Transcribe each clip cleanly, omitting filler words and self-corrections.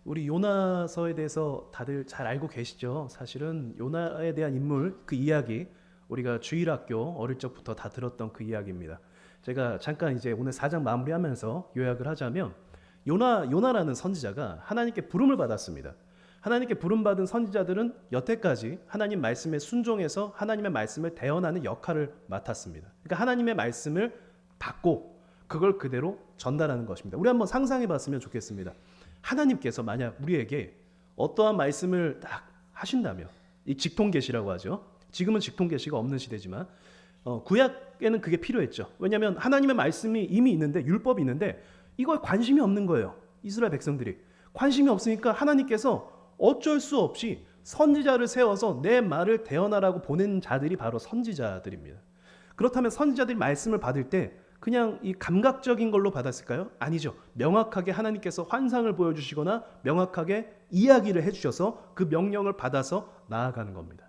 우리 요나서에 대해서 다들 잘 알고 계시죠? 사실은 요나에 대한 인물, 그 이야기 우리가 주일학교 어릴 적부터 다 들었던 그 이야기입니다. 제가 잠깐 이제 오늘 4장 마무리하면서 요약을 하자면 요나라는 선지자가 하나님께 부름을 받았습니다. 하나님께 부름받은 선지자들은 여태까지 하나님 말씀에 순종해서 하나님의 말씀을 대언하는 역할을 맡았습니다. 그러니까 하나님의 말씀을 받고 그걸 그대로 전달하는 것입니다. 우리 한번 상상해 봤으면 좋겠습니다. 하나님께서 만약 우리에게 어떠한 말씀을 딱 하신다면, 이 직통계시라고 하죠. 지금은 직통계시가 없는 시대지만 구약에는 그게 필요했죠. 왜냐하면 하나님의 말씀이 이미 있는데, 율법이 있는데 이거에 관심이 없는 거예요. 이스라엘 백성들이 관심이 없으니까 하나님께서 어쩔 수 없이 선지자를 세워서 내 말을 대언하라고 보낸 자들이 바로 선지자들입니다. 그렇다면 선지자들이 말씀을 받을 때 그냥 이 감각적인 걸로 받았을까요? 아니죠. 명확하게 하나님께서 환상을 보여주시거나 명확하게 이야기를 해주셔서 그 명령을 받아서 나아가는 겁니다.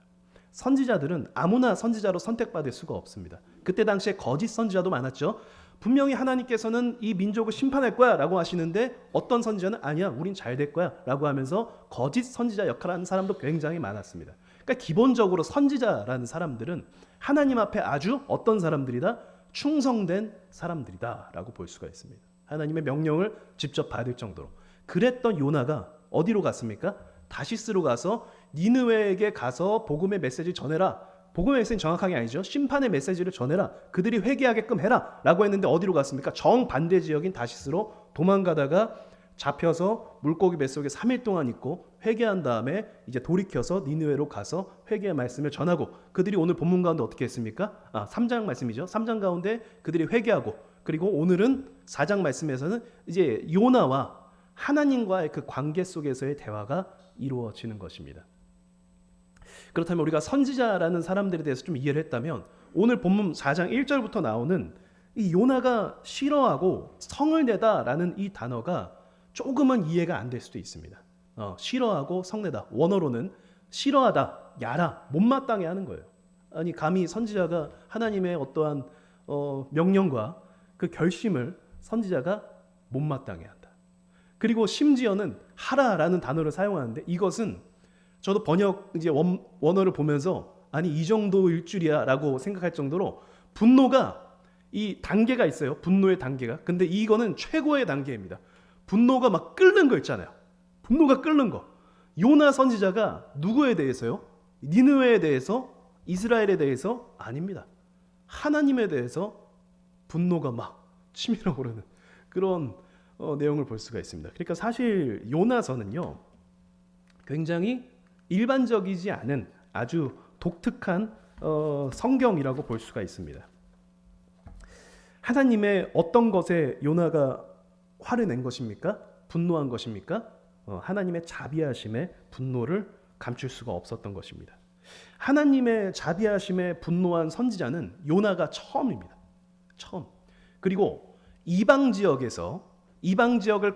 선지자들은 아무나 선지자로 선택받을 수가 없습니다. 그때 당시에 거짓 선지자도 많았죠. 분명히 하나님께서는 이 민족을 심판할 거야 라고 하시는데 어떤 선지자는 아니야, 우린 잘 될 거야 라고 하면서 거짓 선지자 역할을 하는 사람도 굉장히 많았습니다. 그러니까 기본적으로 선지자라는 사람들은 하나님 앞에 아주 어떤 사람들이다? 충성된 사람들이다 라고 볼 수가 있습니다. 하나님의 명령을 직접 받을 정도로. 그랬던 요나가 어디로 갔습니까? 다시스로 가서 니느웨에게 가서 복음의 메시지를 전해라. 복음의 메시지는 정확하게 아니죠. 심판의 메시지를 전해라. 그들이 회개하게끔 해라 라고 했는데 어디로 갔습니까? 정반대 지역인 다시스로 도망가다가 잡혀서 물고기 뱃속에 3일 동안 있고 회개한 다음에 이제 돌이켜서 니느웨로 가서 회개의 말씀을 전하고, 그들이 오늘 본문 가운데 어떻게 했습니까? 3장 말씀이죠. 3장 가운데 그들이 회개하고, 그리고 오늘은 4장 말씀에서는 이제 요나와 하나님과의 그 관계 속에서의 대화가 이루어지는 것입니다. 그렇다면 우리가 선지자라는 사람들에 대해서 좀 이해를 했다면 오늘 본문 4장 1절부터 나오는 이 요나가 싫어하고 성을 내다라는 이 단어가 조금은 이해가 안 될 수도 있습니다. 싫어하고 성내다, 원어로는 싫어하다, 야라, 못마땅해 하는 거예요. 아니 감히 선지자가 하나님의 어떠한 명령과 그 결심을 선지자가 못마땅해 한다. 그리고 심지어는 하라라는 단어를 사용하는데 이것은 저도 번역 이제 원어를 보면서 아니 이 정도일 줄이야 라고 생각할 정도로 분노가 이 단계가 있어요. 분노의 단계가. 근데 이거는 최고의 단계입니다. 분노가 막 끓는 거 있잖아요. 분노가 끓는 거. 요나 선지자가 누구에 대해서요? 니느웨에 대해서, 이스라엘에 대해서 아닙니다. 하나님에 대해서 분노가 막 치밀어 오르는 그런 내용을 볼 수가 있습니다. 그러니까 사실 요나서는요, 굉장히 일반적이지 않은 아주 독특한 성경이라고 볼 수가 있습니다. 하나님의 어떤 것에 요나가 화를 낸 것입니까? 분노한 것입니까? 하나님의 자비하심에 분노를 감출 수가 없었던 것입니다. 하나님의 자비하심에 분노한 선지자는 요나가 처음입니다. 처음. 그리고 이방 지역을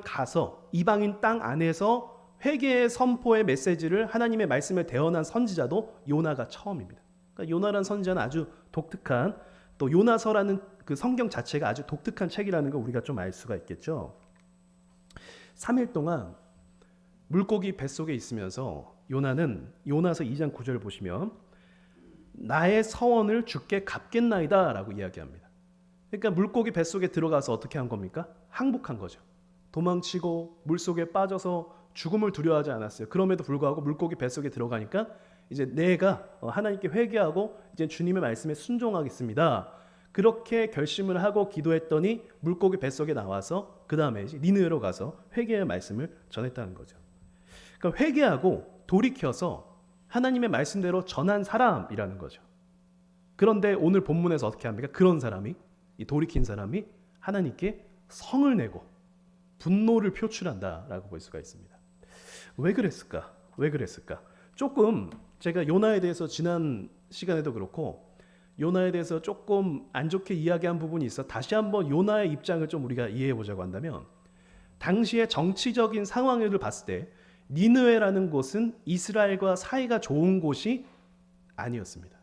가서 이방인 땅 안에서 회개의 선포의 메시지를, 하나님의 말씀을 대언한 선지자도 요나가 처음입니다. 그러니까 요나라는 선지자는 아주 독특한, 또 요나서라는 그 성경 자체가 아주 독특한 책이라는 걸 우리가 좀 알 수가 있겠죠. 3일 동안 물고기 뱃속에 있으면서 요나는 요나서 2장 9절을 보시면 나의 서원을 주께 갚겠나이다 라고 이야기합니다. 그러니까 물고기 뱃속에 들어가서 어떻게 한 겁니까? 항복한 거죠. 도망치고 물속에 빠져서 죽음을 두려워하지 않았어요. 그럼에도 불구하고 물고기 뱃속에 들어가니까 이제 내가 하나님께 회개하고 이제 주님의 말씀에 순종하겠습니다. 그렇게 결심을 하고 기도했더니 물고기 뱃속에 나와서 그 다음에 니느웨로 가서 회개의 말씀을 전했다는 거죠. 그러니까 회개하고 돌이켜서 하나님의 말씀대로 전한 사람이라는 거죠. 그런데 오늘 본문에서 어떻게 합니까? 그런 사람이, 이 돌이킨 사람이 하나님께 성을 내고 분노를 표출한다라고 볼 수가 있습니다. 왜 그랬을까? 조금 제가 요나에 대해서 지난 시간에도 그렇고 요나에 대해서 조금 안 좋게 이야기한 부분이 있어 다시 한번 요나의 입장을 좀 우리가 이해해 보자고 한다면, 당시의 정치적인 상황을 봤을 때 니느웨라는 곳은 이스라엘과 사이가 좋은 곳이 아니었습니다.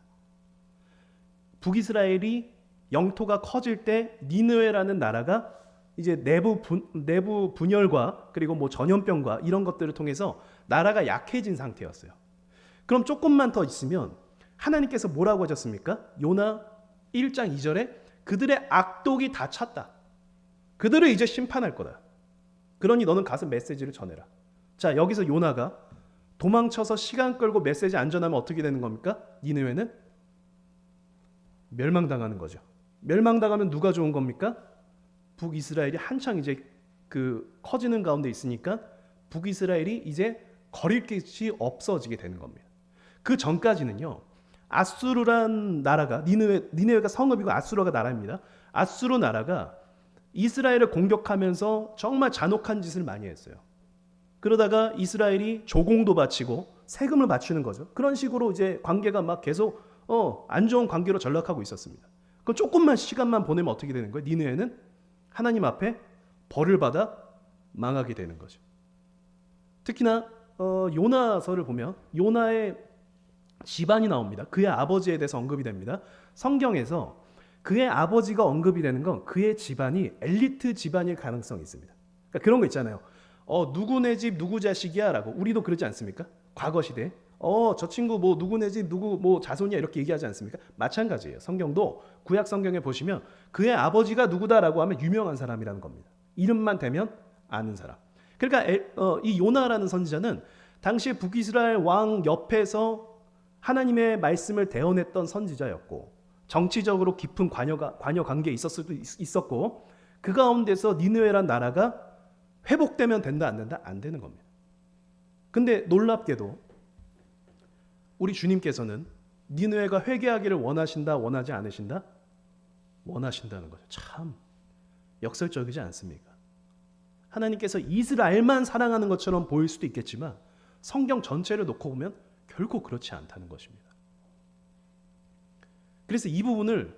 북이스라엘이 영토가 커질 때 니느웨라는 나라가 이제 내부 분열과 그리고 뭐 전염병과 이런 것들을 통해서 나라가 약해진 상태였어요. 그럼 조금만 더 있으면 하나님께서 뭐라고 하셨습니까? 요나 1장 2절에 그들의 악독이 다 찼다. 그들을 이제 심판할 거다. 그러니 너는 가서 메시지를 전해라. 자, 여기서 요나가 도망쳐서 시간 끌고 메시지 안 전하면 어떻게 되는 겁니까? 니느웨는 멸망당하는 거죠. 멸망당하면 누가 좋은 겁니까? 북이스라엘이 한창 이제 그 커지는 가운데 있으니까 북이스라엘이 이제 거릴 것이 없어지게 되는 겁니다. 그 전까지는요, 아수르란 나라가 니느웨가 성읍이고 아수르가 나라입니다. 아수르 나라가 이스라엘을 공격하면서 정말 잔혹한 짓을 많이 했어요. 그러다가 이스라엘이 조공도 바치고 세금을 바치는 거죠. 그런 식으로 이제 관계가 막 계속 안 좋은 관계로 전락하고 있었습니다. 그럼 조금만 시간만 보내면 어떻게 되는 거예요? 니느웨는 하나님 앞에 벌을 받아 망하게 되는 거죠. 특히나 요나서를 보면 요나의 집안이 나옵니다. 그의 아버지에 대해서 언급이 됩니다. 성경에서 그의 아버지가 언급이 되는 건 그의 집안이 엘리트 집안일 가능성이 있습니다. 그러니까 그런 거 있잖아요. 누구네 집 누구 자식이야 라고. 우리도 그러지 않습니까? 과거 시대에 저 친구 뭐 누구네 집 누구 뭐 자손이야 이렇게 얘기하지 않습니까? 마찬가지예요. 성경도 구약 성경에 보시면 그의 아버지가 누구다라고 하면 유명한 사람이라는 겁니다. 이름만 대면 아는 사람. 그러니까 이 요나라는 선지자는 당시에 북이스라엘 왕 옆에서 하나님의 말씀을 대언했던 선지자였고, 정치적으로 깊은 관여 관계에 있었을 수도 있었고, 그 가운데서 니느웨란 나라가 회복되면 된다 안 된다? 안 되는 겁니다. 근데 놀랍게도 우리 주님께서는 니느웨가 회개하기를 원하신다 원하지 않으신다? 원하신다는 거죠. 참 역설적이지 않습니까? 하나님께서 이스라엘만 사랑하는 것처럼 보일 수도 있겠지만 성경 전체를 놓고 보면 결코 그렇지 않다는 것입니다. 그래서 이 부분을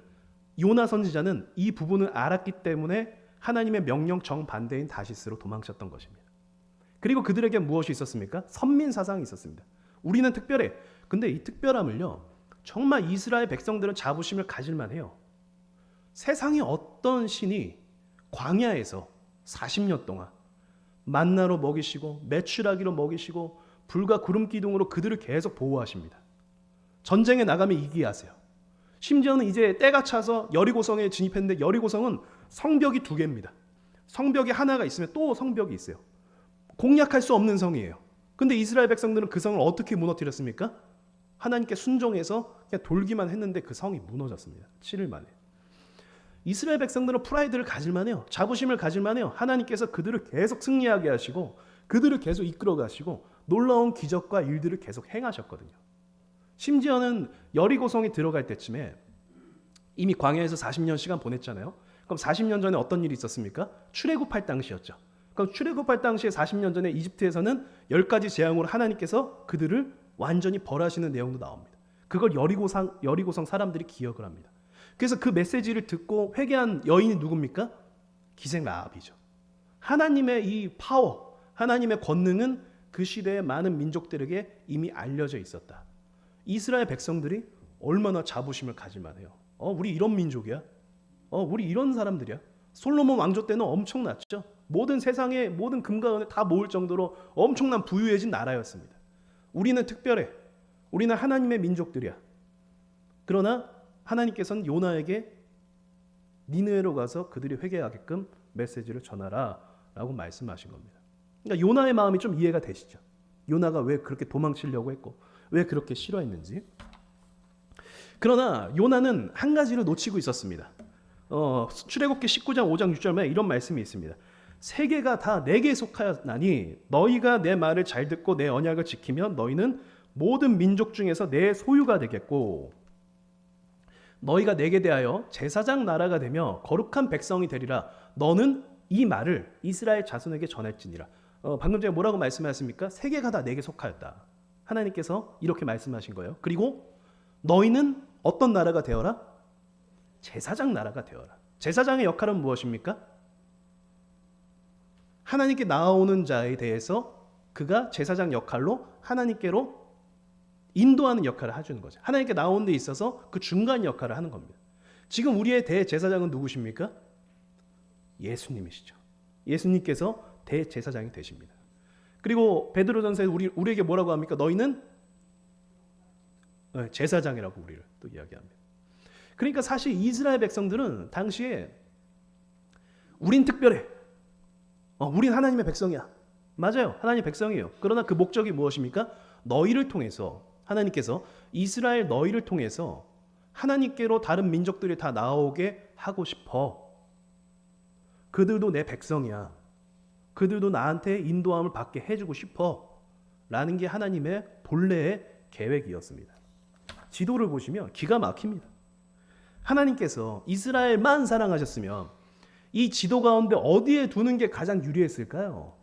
요나 선지자는 이 부분을 알았기 때문에 하나님의 명령 정반대인 다시스로 도망쳤던 것입니다. 그리고 그들에게 무엇이 있었습니까? 선민 사상이 있었습니다. 우리는 특별해. 근데 이 특별함을요, 정말 이스라엘 백성들은 자부심을 가질만 해요. 세상의 어떤 신이 광야에서 40년 동안 만나로 먹이시고 메추라기로 먹이시고 불과 구름 기둥으로 그들을 계속 보호하십니다. 전쟁에 나가면 이기게 하세요. 심지어는 이제 때가 차서 여리고성에 진입했는데 여리고성은 성벽이 2개입니다. 성벽이 하나가 있으면 또 성벽이 있어요. 공략할 수 없는 성이에요. 근데 이스라엘 백성들은 그 성을 어떻게 무너뜨렸습니까? 하나님께 순종해서 그냥 돌기만 했는데 그 성이 무너졌습니다. 7일 만에. 이스라엘 백성들은 프라이드를 가질만해요. 자부심을 가질만해요. 하나님께서 그들을 계속 승리하게 하시고 그들을 계속 이끌어 가시고 놀라운 기적과 일들을 계속 행하셨거든요. 심지어는 여리고성에 들어갈 때쯤에 이미 광야에서 40년 시간 보냈잖아요. 그럼 40년 전에 어떤 일이 있었습니까? 출애굽할 당시였죠. 그럼 출애굽할 당시에 40년 전에 이집트에서는 10가지 재앙으로 하나님께서 그들을 완전히 벌하시는 내용도 나옵니다. 그걸 여리고성 사람들이 기억을 합니다. 그래서 그 메시지를 듣고 회개한 여인이 누굽니까? 기생 라합이죠. 하나님의 이 파워, 하나님의 권능은 그 시대의 많은 민족들에게 이미 알려져 있었다. 이스라엘 백성들이 얼마나 자부심을 가질만해요. 우리 이런 민족이야. 우리 이런 사람들이야. 솔로몬 왕조 때는 엄청났죠. 모든 세상의 모든 금과 은을 다 모을 정도로 엄청난 부유해진 나라였습니다. 우리는 특별해. 우리는 하나님의 민족들이야. 그러나 하나님께서는 요나에게 니느웨로 가서 그들이 회개하게끔 메시지를 전하라 라고 말씀하신 겁니다. 그러니까 요나의 마음이 좀 이해가 되시죠? 요나가 왜 그렇게 도망치려고 했고 왜 그렇게 싫어했는지. 그러나 요나는 한 가지를 놓치고 있었습니다. 출애굽기 19장 5장 6절에 이런 말씀이 있습니다. 세계가 다 내게 속하였나니 너희가 내 말을 잘 듣고 내 언약을 지키면 너희는 모든 민족 중에서 내 소유가 되겠고 너희가 내게 대하여 제사장 나라가 되며 거룩한 백성이 되리라. 너는 이 말을 이스라엘 자손에게 전할지니라. 방금 전에 뭐라고 말씀하셨습니까? 세계가 다 내게 속하였다. 하나님께서 이렇게 말씀하신 거예요. 그리고 너희는 어떤 나라가 되어라? 제사장 나라가 되어라. 제사장의 역할은 무엇입니까? 하나님께 나아오는 자에 대해서 그가 제사장 역할로 하나님께로 인도하는 역할을 해주는 거죠. 하나님께 나오는 데 있어서 그 중간 역할을 하는 겁니다. 지금 우리의 대제사장은 누구십니까? 예수님이시죠. 예수님께서 대제사장이 되십니다. 그리고 베드로전서에 우리에게 뭐라고 합니까? 너희는 제사장이라고 우리를 또 이야기합니다. 그러니까 사실 이스라엘 백성들은 당시에 우린 특별해. 우린 하나님의 백성이야. 맞아요. 하나님의 백성이에요. 그러나 그 목적이 무엇입니까? 너희를 통해서 하나님께서 이스라엘 너희를 통해서 하나님께로 다른 민족들이 다 나오게 하고 싶어. 그들도 내 백성이야. 그들도 나한테 인도함을 받게 해주고 싶어. 라는 게 하나님의 본래의 계획이었습니다. 지도를 보시면 기가 막힙니다. 하나님께서 이스라엘만 사랑하셨으면 이 지도 가운데 어디에 두는 게 가장 유리했을까요?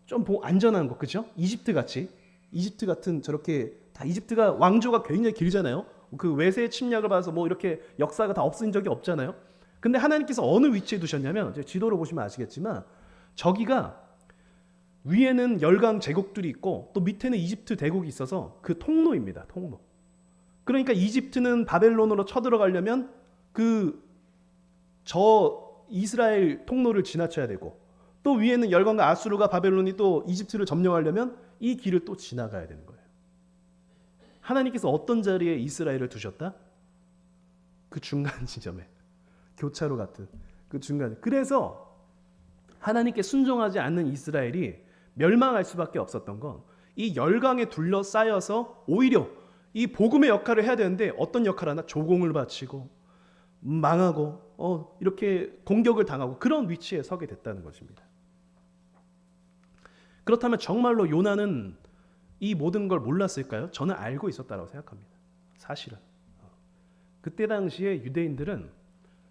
좀 안전한 거, 그죠? 이집트 같이. 이집트 같은 저렇게 다 이집트가 왕조가 굉장히 길잖아요. 그 외세의 침략을 받아서 뭐 이렇게 역사가 다 없어진 적이 없잖아요. 근데 하나님께서 어느 위치에 두셨냐면 지도를 보시면 아시겠지만 저기가 위에는 열강 제국들이 있고 또 밑에는 이집트 대국이 있어서 그 통로입니다. 통로. 그러니까 이집트는 바벨론으로 쳐들어가려면 저 이스라엘 통로를 지나쳐야 되고 또 위에는 열강과 아수르가 바벨론이 또 이집트를 점령하려면 이 길을 또 지나가야 되는 거예요. 하나님께서 어떤 자리에 이스라엘을 두셨다? 그 중간 지점에. 교차로 같은 그 중간에. 그래서 하나님께 순종하지 않는 이스라엘이 멸망할 수밖에 없었던 건 이 열강에 둘러싸여서 오히려 이 복음의 역할을 해야 되는데 어떤 역할을 하나? 조공을 바치고 망하고 이렇게 공격을 당하고 그런 위치에 서게 됐다는 것입니다. 그렇다면 정말로 요나는 이 모든 걸 몰랐을까요? 저는 알고 있었다고 생각합니다. 사실은. 그때 당시에 유대인들은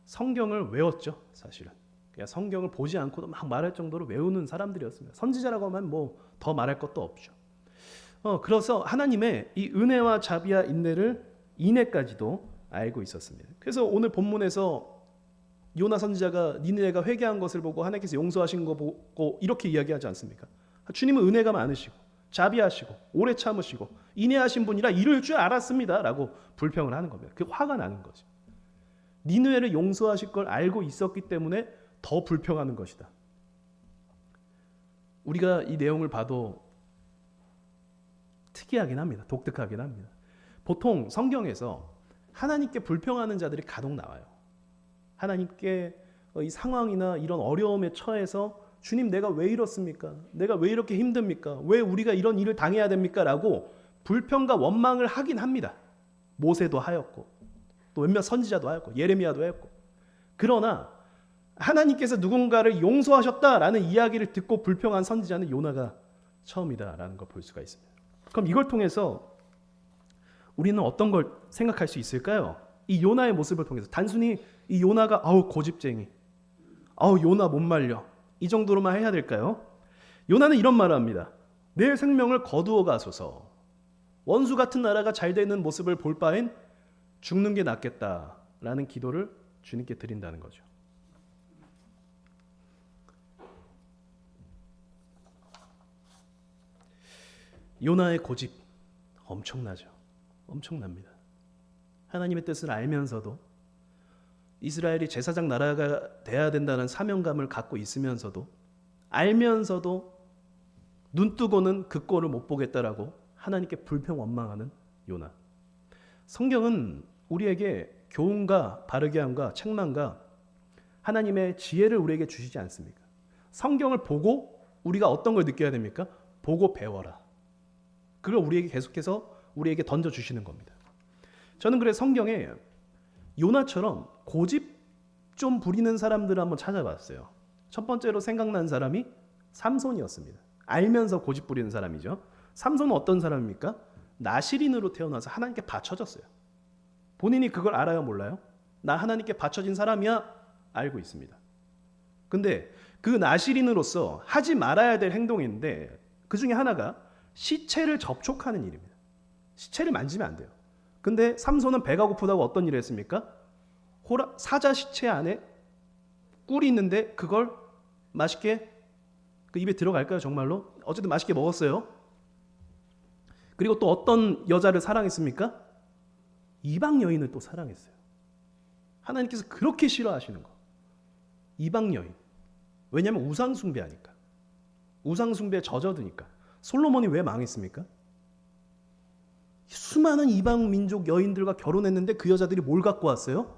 성경을 외웠죠. 사실은. 그냥 성경을 보지 않고도 막 말할 정도로 외우는 사람들이었습니다. 선지자라고 하면 뭐 더 말할 것도 없죠. 그래서 하나님의 이 은혜와 자비와 인내까지도 알고 있었습니다. 그래서 오늘 본문에서 요나 선지자가 니느웨가 회개한 것을 보고 하나님께서 용서하신 거 보고 이렇게 이야기하지 않습니까? 주님은 은혜가 많으시고 자비하시고 오래 참으시고 인내하신 분이라 이럴 줄 알았습니다 라고 불평을 하는 겁니다. 그 화가 나는 거죠. 니느웨를 용서하실 걸 알고 있었기 때문에 더 불평하는 것이다. 우리가 이 내용을 봐도 특이하긴 합니다. 독특하긴 합니다. 보통 성경에서 하나님께 불평하는 자들이 간혹 나와요. 하나님께 이 상황이나 이런 어려움에 처해서 주님 내가 왜 이렇습니까? 내가 왜 이렇게 힘듭니까? 왜 우리가 이런 일을 당해야 됩니까? 라고 불평과 원망을 하긴 합니다. 모세도 하였고 또 몇몇 선지자도 하였고 예레미야도 했고. 그러나 하나님께서 누군가를 용서하셨다라는 이야기를 듣고 불평한 선지자는 요나가 처음이다라는 걸 볼 수가 있습니다. 그럼 이걸 통해서 우리는 어떤 걸 생각할 수 있을까요? 이 요나의 모습을 통해서 단순히 이 요나가 고집쟁이, 요나 못 말려 이 정도로만 해야 될까요? 요나는 이런 말을 합니다. 내 생명을 거두어 가소서. 원수 같은 나라가 잘 되는 모습을 볼 바엔 죽는 게 낫겠다라는 기도를 주님께 드린다는 거죠. 요나의 고집 엄청나죠. 엄청납니다. 하나님의 뜻을 알면서도 이스라엘이 제사장 나라가 돼야 된다는 사명감을 갖고 있으면서도 알면서도 눈뜨고는 그 꼴을 못 보겠다라고 하나님께 불평 원망하는 요나. 성경은 우리에게 교훈과 바르게 함과 책망과 하나님의 지혜를 우리에게 주시지 않습니까? 성경을 보고 우리가 어떤 걸 느껴야 됩니까? 보고 배워라. 그걸 우리에게 계속해서 우리에게 던져주시는 겁니다. 저는 그래서 성경에 요나처럼 고집 좀 부리는 사람들을 한번 찾아봤어요. 첫 번째로 생각난 사람이 삼손이었습니다. 알면서 고집 부리는 사람이죠. 삼손은 어떤 사람입니까? 나실인으로 태어나서 하나님께 바쳐졌어요. 본인이 그걸 알아요, 몰라요? 나 하나님께 바쳐진 사람이야? 알고 있습니다. 근데 그 나실인으로서 하지 말아야 될 행동인데 그 중에 하나가 시체를 접촉하는 일입니다. 시체를 만지면 안 돼요. 근데 삼손은 배가 고프다고 어떤 일을 했습니까? 사자 시체 안에 꿀이 있는데 그걸 맛있게 그 입에 들어갈까요, 정말로? 어쨌든 맛있게 먹었어요. 그리고 또 어떤 여자를 사랑했습니까? 이방 여인을 또 사랑했어요. 하나님께서 그렇게 싫어하시는 거. 이방 여인. 왜냐하면 우상 숭배하니까. 우상 숭배에 젖어드니까. 솔로몬이 왜 망했습니까? 수많은 이방 민족 여인들과 결혼했는데 그 여자들이 뭘 갖고 왔어요?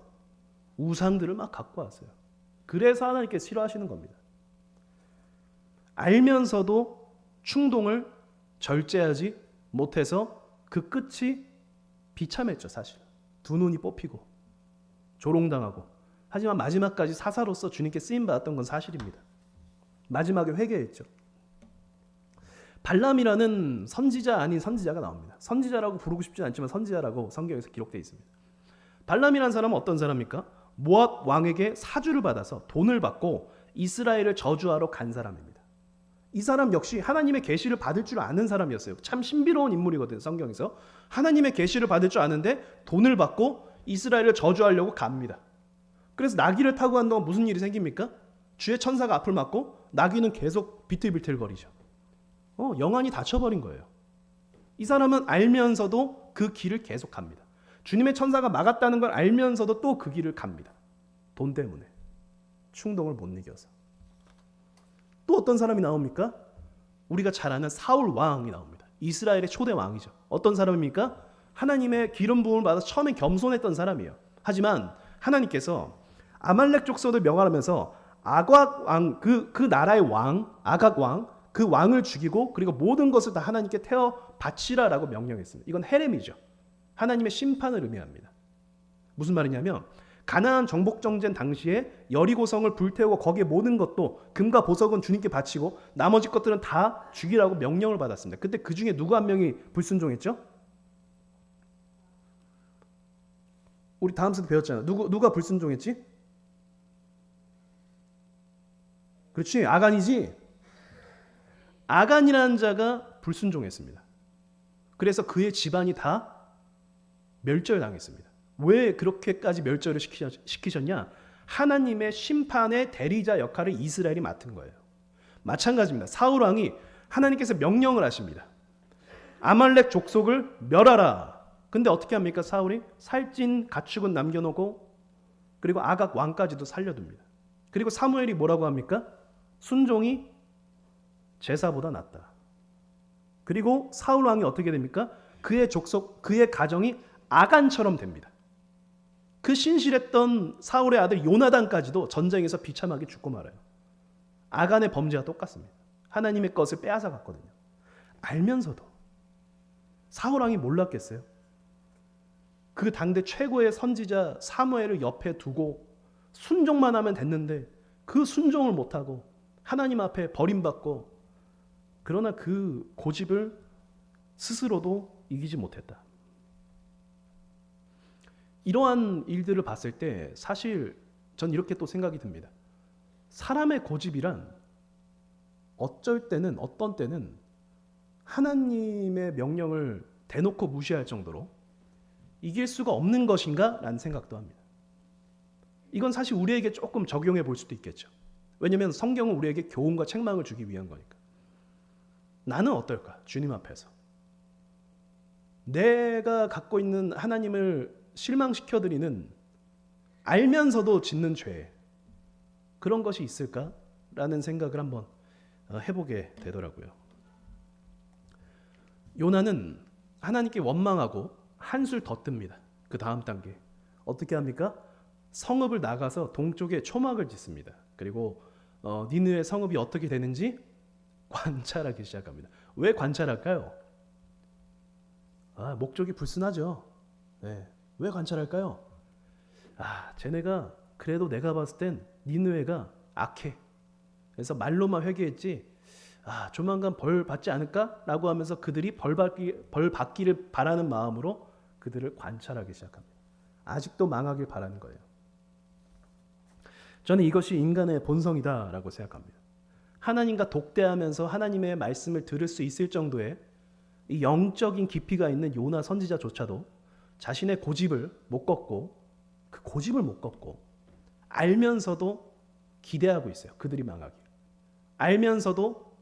우상들을 막 갖고 왔어요. 그래서 하나님께서 싫어하시는 겁니다. 알면서도 충동을 절제하지 못해서 그 끝이 비참했죠, 사실. 두 눈이 뽑히고 조롱당하고. 하지만 마지막까지 사사로서 주님께 쓰임받았던 건 사실입니다. 마지막에 회개했죠. 발람이라는 선지자 아닌 선지자가 나옵니다. 선지자라고 부르고 싶지 않지만 선지자라고 성경에서 기록되어 있습니다. 발람이라는 사람은 어떤 사람입니까? 모압 왕에게 사주를 받아서 돈을 받고 이스라엘을 저주하러 간 사람입니다. 이 사람 역시 하나님의 계시를 받을 줄 아는 사람이었어요. 참 신비로운 인물이거든요, 성경에서. 하나님의 계시를 받을 줄 아는데 돈을 받고 이스라엘을 저주하려고 갑니다. 그래서 나귀를 타고 간 동안 무슨 일이 생깁니까? 주의 천사가 앞을 막고 나귀는 계속 비틀비틀거리죠. 영안이 닫혀버린 거예요. 이 사람은 알면서도 그 길을 계속 갑니다. 주님의 천사가 막았다는 걸 알면서도 또 그 길을 갑니다. 돈 때문에. 충동을 못 이겨서. 또 어떤 사람이 나옵니까? 우리가 잘 아는 사울 왕이 나옵니다. 이스라엘의 초대 왕이죠. 어떤 사람입니까? 하나님의 기름 부음을 받아서 처음엔 겸손했던 사람이에요. 하지만 하나님께서 아말렉 족속을 명하면서 아각 왕, 그 나라의 왕, 아각 왕, 그 왕을 죽이고 그리고 모든 것을 다 하나님께 태워 바치라라고 명령했습니다. 이건 헤렘이죠. 하나님의 심판을 의미합니다. 무슨 말이냐면 가나안 정복 정전 당시에 여리고성을 불태우고 거기에 모든 것도 금과 보석은 주님께 바치고 나머지 것들은 다 죽이라고 명령을 받았습니다. 그때 그 중에 누구 한 명이 불순종했죠? 우리 다음 세대 배웠잖아요. 누가 불순종했지? 그렇지, 아간이지. 아간이라는 자가 불순종했습니다. 그래서 그의 집안이 다 멸절당했습니다. 왜 그렇게까지 멸절을 시키셨냐? 하나님의 심판의 대리자 역할을 이스라엘이 맡은 거예요. 마찬가지입니다. 사울 왕이 하나님께서 명령을 하십니다. 아말렉 족속을 멸하라. 근데 어떻게 합니까? 사울이 살찐 가축은 남겨놓고 그리고 아각 왕까지도 살려둡니다. 그리고 사무엘이 뭐라고 합니까? 순종이 제사보다 낫다. 그리고 사울 왕이 어떻게 됩니까? 그의 족속, 그의 가정이 아간처럼 됩니다. 그 신실했던 사울의 아들 요나단까지도 전쟁에서 비참하게 죽고 말아요. 아간의 범죄와 똑같습니다. 하나님의 것을 빼앗아 갔거든요. 알면서도 사울 왕이 몰랐겠어요? 그 당대 최고의 선지자 사무엘을 옆에 두고 순종만 하면 됐는데 그 순종을 못하고 하나님 앞에 버림받고 그러나 그 고집을 스스로도 이기지 못했다. 이러한 일들을 봤을 때 사실 전 이렇게 또 생각이 듭니다. 사람의 고집이란 어떤 때는 하나님의 명령을 대놓고 무시할 정도로 이길 수가 없는 것인가? 라는 생각도 합니다. 이건 사실 우리에게 조금 적용해 볼 수도 있겠죠. 왜냐하면 성경은 우리에게 교훈과 책망을 주기 위한 거니까. 나는 어떨까? 주님 앞에서. 내가 갖고 있는 하나님을 실망시켜드리는 알면서도 짓는 죄 그런 것이 있을까라는 생각을 한번 해보게 되더라고요. 요나는 하나님께 원망하고 한술 더 뜹니다. 그 다음 단계 어떻게 합니까? 성읍을 나가서 동쪽에 초막을 짓습니다. 그리고 니느웨 성읍이 어떻게 되는지 관찰하기 시작합니다. 왜 관찰할까요? 목적이 불순하죠. 네. 왜 관찰할까요? 쟤네가 그래도 내가 봤을 땐 니느웨가 악해. 그래서 말로만 회개했지 조만간 벌 받지 않을까라고 하면서 그들이 벌 받기를 바라는 마음으로 그들을 관찰하기 시작합니다. 아직도 망하길 바라는 거예요. 저는 이것이 인간의 본성이다라고 생각합니다. 하나님과 독대하면서 하나님의 말씀을 들을 수 있을 정도의 이 영적인 깊이가 있는 요나 선지자조차도 자신의 고집을 못 꺾고 그 고집을 못 꺾고 알면서도 기대하고 있어요. 그들이 망하길. 알면서도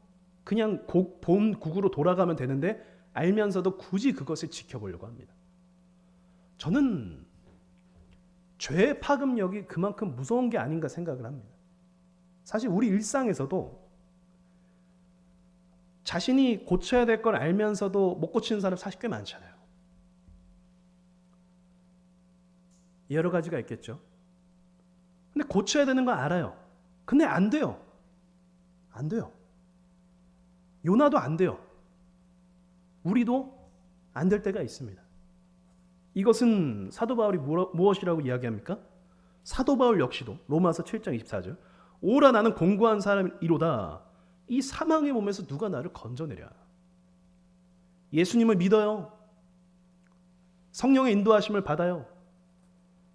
그냥 본 국으로 돌아가면 되는데 알면서도 굳이 그것을 지켜보려고 합니다. 저는 죄의 파급력이 그만큼 무서운 게 아닌가 생각을 합니다. 사실 우리 일상에서도 자신이 고쳐야 될 걸 알면서도 못 고치는 사람 사실 꽤 많잖아요. 여러 가지가 있겠죠. 근데 고쳐야 되는 거 알아요. 근데 안 돼요. 안 돼요. 요나도 안 돼요. 우리도 안 될 때가 있습니다. 이것은 사도 바울이 무엇이라고 이야기합니까? 사도 바울 역시도 로마서 7장 24절 오라 나는 공고한 사람이로다. 이 사망의 몸에서 누가 나를 건져내랴. 예수님을 믿어요. 성령의 인도하심을 받아요.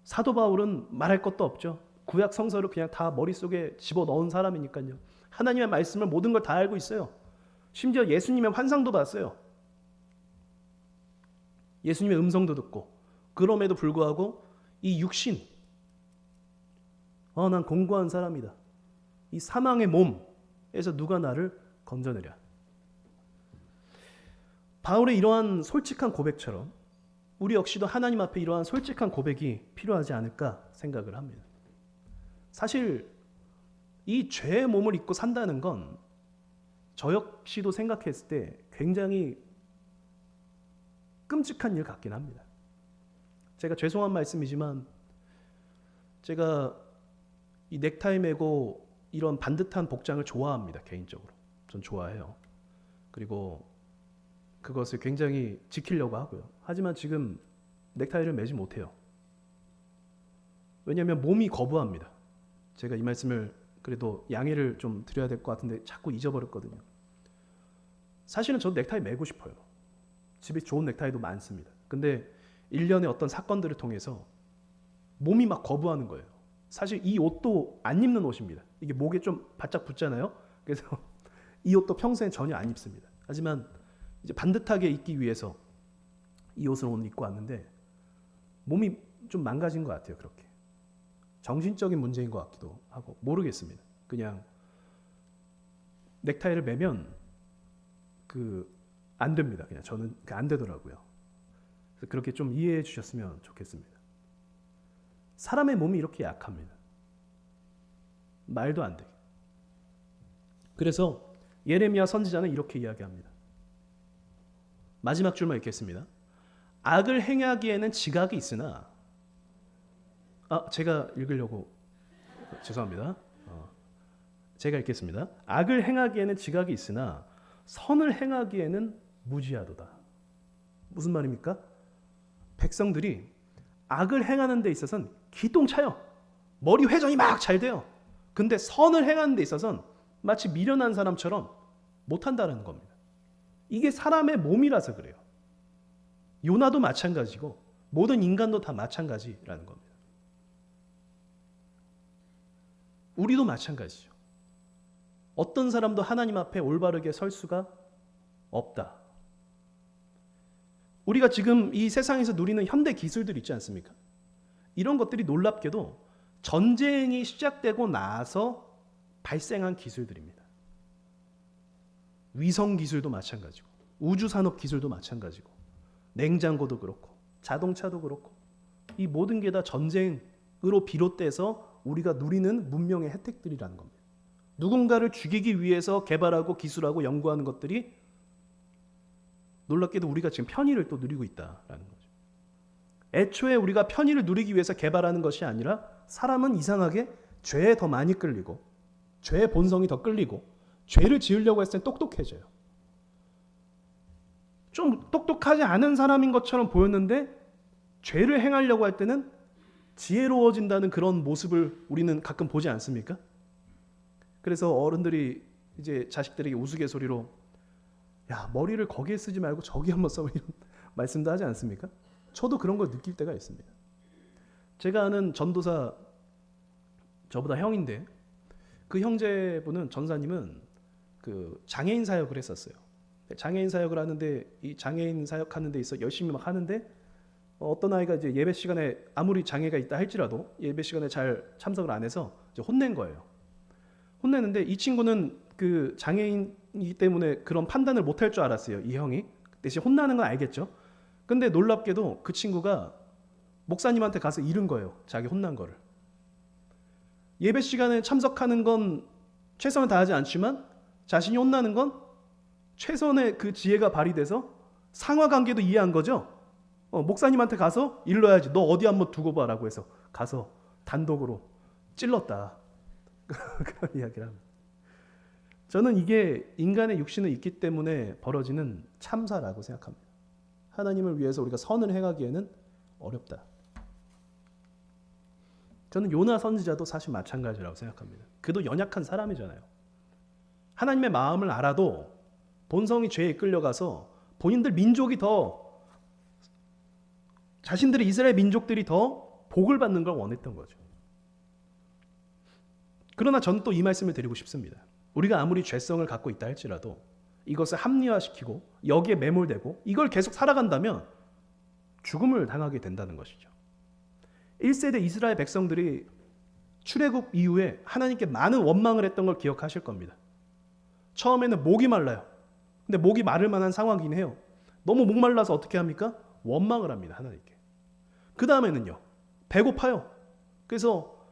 사도 바울은 말할 것도 없죠. 구약 성서를 그냥 다 머릿속에 집어넣은 사람이니까요. 하나님의 말씀을 모든 걸 다 알고 있어요. 심지어 예수님의 환상도 봤어요. 예수님의 음성도 듣고. 그럼에도 불구하고 이 육신, 난 공고한 사람이다. 이 사망의 몸에서 누가 나를 건져내랴. 바울의 이러한 솔직한 고백처럼 우리 역시도 하나님 앞에 이러한 솔직한 고백이 필요하지 않을까 생각을 합니다. 사실 이 죄의 몸을 입고 산다는 건 저 역시도 생각했을 때 굉장히 끔찍한 일 같긴 합니다. 제가 죄송한 말씀이지만 제가 이 넥타이 매고 이런 반듯한 복장을 좋아합니다. 개인적으로. 전 좋아해요. 그리고 그것을 굉장히 지키려고 하고요. 하지만 지금 넥타이를 매지 못해요. 왜냐하면 몸이 거부합니다. 제가 이 말씀을 그래도 양해를 좀 드려야 될 것 같은데 자꾸 잊어버렸거든요. 사실은 저도 넥타이 매고 싶어요. 집에 좋은 넥타이도 많습니다. 근데 일련의 어떤 사건들을 통해서 몸이 막 거부하는 거예요. 사실 이 옷도 안 입는 옷입니다. 이게 목에 좀 바짝 붙잖아요. 그래서 이 옷도 평소엔 전혀 안 입습니다. 하지만 이제 반듯하게 입기 위해서 이 옷을 오늘 입고 왔는데 몸이 좀 망가진 것 같아요. 그렇게 정신적인 문제인 것 같기도 하고 모르겠습니다. 그냥 넥타이를 매면 안 됩니다. 그냥 저는 안 되더라고요. 그래서 그렇게 좀 이해해 주셨으면 좋겠습니다. 사람의 몸이 이렇게 약합니다. 말도 안 되게. 그래서 예레미야 선지자는 이렇게 이야기합니다. 마지막 줄만 읽겠습니다. 악을 행하기에는 지각이 있으나 제가 읽으려고 죄송합니다. 제가 읽겠습니다. 악을 행하기에는 지각이 있으나 선을 행하기에는 무지하도다. 무슨 말입니까? 백성들이 악을 행하는 데 있어서는 기똥차요. 머리 회전이 막 잘 돼요. 근데 선을 행하는 데 있어서는 마치 미련한 사람처럼 못한다는 겁니다. 이게 사람의 몸이라서 그래요. 요나도 마찬가지고 모든 인간도 다 마찬가지라는 겁니다. 우리도 마찬가지죠. 어떤 사람도 하나님 앞에 올바르게 설 수가 없다. 우리가 지금 이 세상에서 누리는 현대 기술들 있지 않습니까? 이런 것들이 놀랍게도 전쟁이 시작되고 나서 발생한 기술들입니다. 위성 기술도 마찬가지고 우주산업 기술도 마찬가지고 냉장고도 그렇고 자동차도 그렇고 이 모든 게 다 전쟁으로 비롯돼서 우리가 누리는 문명의 혜택들이라는 겁니다. 누군가를 죽이기 위해서 개발하고 기술하고 연구하는 것들이 놀랍게도 우리가 지금 편의를 또 누리고 있다라는 거죠. 애초에 우리가 편의를 누리기 위해서 개발하는 것이 아니라 사람은 이상하게 죄에 더 많이 끌리고 죄의 본성이 더 끌리고 죄를 지으려고 했을 땐 똑똑해져요. 좀 똑똑하지 않은 사람인 것처럼 보였는데 죄를 행하려고 할 때는 지혜로워진다는 그런 모습을 우리는 가끔 보지 않습니까? 그래서 어른들이 이제 자식들에게 우스갯소리로 야, 머리를 거기에 쓰지 말고 저기 한번 써 이런 말씀도 하지 않습니까? 저도 그런 걸 느낄 때가 있습니다. 제가 아는 전도사 저보다 형인데 그 형제분은 전사님은 그 장애인 사역을 했었어요. 장애인 사역을 하는데 이 장애인 사역하는 데 있어 열심히 막 하는데 어떤 아이가 이제 예배 시간에 아무리 장애가 있다 할지라도 예배 시간에 잘 참석을 안 해서 이제 혼낸 거예요. 혼내는데 이 친구는 그 장애인이기 때문에 그런 판단을 못할 줄 알았어요. 이 형이 대신 혼나는 건 알겠죠. 근데 놀랍게도 그 친구가 목사님한테 가서 잃은 거예요. 자기 혼난 거를. 예배 시간에 참석하는 건 최선을 다하지 않지만 자신이 혼나는 건 최선의 그 지혜가 발휘돼서 상하관계도 이해한 거죠. 목사님한테 가서 일러야지. 너 어디 한번 두고 봐라고 해서 가서 단독으로 찔렀다. 그런 이야기를 합니다. 저는 이게 인간의 육신은 있기 때문에 벌어지는 참사라고 생각합니다. 하나님을 위해서 우리가 선을 행하기에는 어렵다. 저는 요나 선지자도 사실 마찬가지라고 생각합니다. 그도 연약한 사람이잖아요. 하나님의 마음을 알아도 본성이 죄에 이끌려가서 본인들 민족이 더, 자신들의 이스라엘 민족들이 더 복을 받는 걸 원했던 거죠. 그러나 저는 또 이 말씀을 드리고 싶습니다. 우리가 아무리 죄성을 갖고 있다 할지라도 이것을 합리화시키고 여기에 매몰되고 이걸 계속 살아간다면 죽음을 당하게 된다는 것이죠. 1세대 이스라엘 백성들이 출애굽 이후에 하나님께 많은 원망을 했던 걸 기억하실 겁니다. 처음에는 목이 말라요. 근데 목이 마를 만한 상황이긴 해요. 너무 목말라서 어떻게 합니까? 원망을 합니다, 하나님께. 그 다음에는요, 배고파요. 그래서